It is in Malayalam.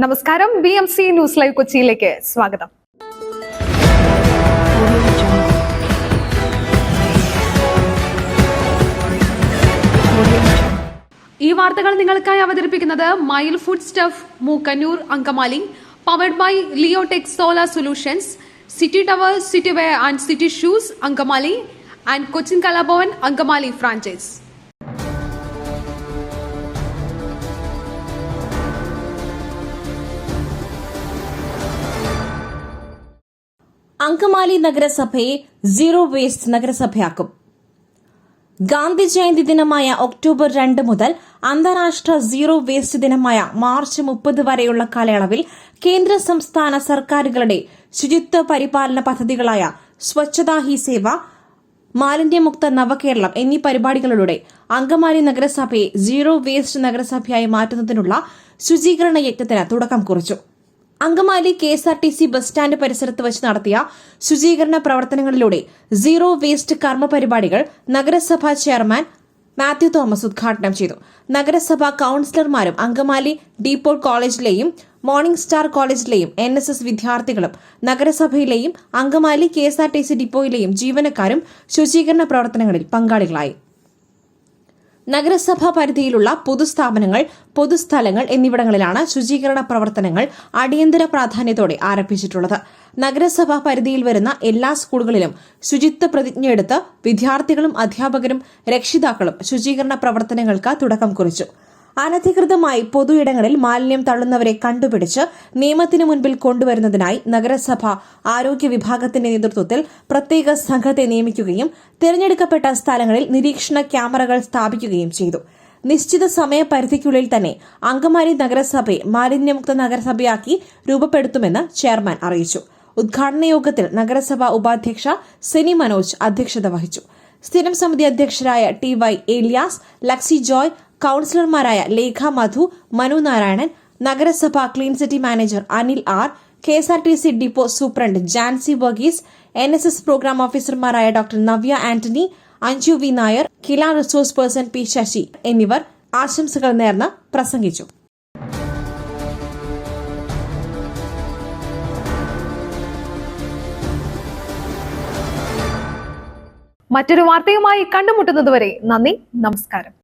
നമസ്കാരം, BMC ന്യൂസ് ലൈവ് കൊച്ചിയിലേക്ക് സ്വാഗതം. ഈ വാർത്തകൾ നിങ്ങൾക്കായി അവതരിപ്പിക്കുന്നത് mile food stuff Mookkannoor Angamaly, powered by Leotech solar solutions, city tower, city wear and city shoes Angamaly and Cochin Kalabhavan Angamaly franchise. Angamaly നഗരസഭയെ സീറോ വേസ്റ്റ് നഗരസഭയാക്കും. ഗാന്ധി ജയന്തി ദിനമായ ഒക്ടോബർ 2 മുതൽ അന്താരാഷ്ട്ര സീറോ വേസ്റ്റ് ദിനമായ മാർച്ച് 30 വരെയുള്ള കാലയളവിൽ കേന്ദ്ര സംസ്ഥാന സർക്കാരുകളുടെ ശുചിത്വ പരിപാലന പദ്ധതികളായ സ്വച്ഛതാ ഹി സേവ, മാലിന്യമുക്ത നവകേരളം എന്നീ പരിപാടികളിലൂടെ അങ്കമാലി നഗരസഭയെ സീറോ വേസ്റ്റ് നഗരസഭയായി മാറ്റുന്നതിനുള്ള ശുചീകരണ യജ്ഞത്തിന് തുടക്കം കുറിച്ചു. അങ്കമാലി KSRTC ബസ് സ്റ്റാൻഡ് പരിസരത്ത് വെച്ച് നടത്തിയ ശുചീകരണ പ്രവർത്തനങ്ങളിലൂടെ സീറോ വേസ്റ്റ് കർമ്മ പരിപാടികൾ നഗരസഭാ ചെയർമാൻ മാത്യു തോമസ് ഉദ്ഘാടനം ചെയ്തു. നഗരസഭാ കൌൺസിലർമാരും അങ്കമാലി ഡീപോൾ കോളേജിലെയും മോർണിംഗ് സ്റ്റാർ കോളേജിലെയും NSS വിദ്യാർത്ഥികളും നഗരസഭയിലെയും അങ്കമാലി KSRTC ഡിപ്പോയിലെയും ജീവനക്കാരും ശുചീകരണ പ്രവർത്തനങ്ങളിൽ പങ്കാളികളായി. നഗരസഭാ പരിധിയിലുള്ള പൊതുസ്ഥാപനങ്ങൾ, പൊതുസ്ഥലങ്ങൾ എന്നിവിടങ്ങളിലാണ് ശുചീകരണ പ്രവർത്തനങ്ങൾ അടിയന്തര പ്രാധാന്യത്തോടെ ആരംഭിച്ചിട്ടുള്ളത്. നഗരസഭാ പരിധിയിൽ വരുന്ന എല്ലാ സ്കൂളുകളിലും ശുചിത്വ പ്രതിജ്ഞയെടുത്ത് വിദ്യാർത്ഥികളും അധ്യാപകരും രക്ഷിതാക്കളും ശുചീകരണ പ്രവർത്തനങ്ങൾക്ക് തുടക്കം കുറിച്ചു. അനധികൃതമായി പൊതുയിടങ്ങളിൽ മാലിന്യം തള്ളുന്നവരെ കണ്ടുപിടിച്ച് നിയമത്തിന് മുൻപിൽ കൊണ്ടുവരുന്നതിനായി നഗരസഭ ആരോഗ്യ വിഭാഗത്തിന്റെ നേതൃത്വത്തിൽ പ്രത്യേക സംഘത്തെ നിയമിക്കുകയും തിരഞ്ഞെടുക്കപ്പെട്ട സ്ഥലങ്ങളിൽ നിരീക്ഷണ ക്യാമറകൾ സ്ഥാപിക്കുകയും ചെയ്തു. നിശ്ചിത സമയപരിധിക്കുള്ളിൽ തന്നെ അങ്കമാലി നഗരസഭയെ മാലിന്യമുക്ത നഗരസഭയാക്കി രൂപപ്പെടുത്തുമെന്ന് ചെയർമാൻ അറിയിച്ചു. ഉദ്ഘാടന യോഗത്തിൽ നഗരസഭാ ഉപാധ്യക്ഷ സെനി മനോജ് അധ്യക്ഷത വഹിച്ചു. സ്ഥിരം സമിതി അധ്യക്ഷരായ TY ഏലിയാസ്, ലക്സി ജോയ്, കൌൺസിലർമാരായ ലേഖ മധു, മനു നാരായണൻ, നഗരസഭ clean city manager Anil R, KSRTC depot superintendent Jancy Varghese, NSS programme ഓഫീസർമാരായ doctor Navya Antony, Anju V Nair, KILA resource person P Sasi എന്നിവർ ആശംസകൾ നേർന്ന് പ്രസംഗിച്ചു. മറ്റൊരു വാർത്തയുമായി കണ്ടുമുട്ടുന്നതുവരെ നന്ദി, നമസ്കാരം.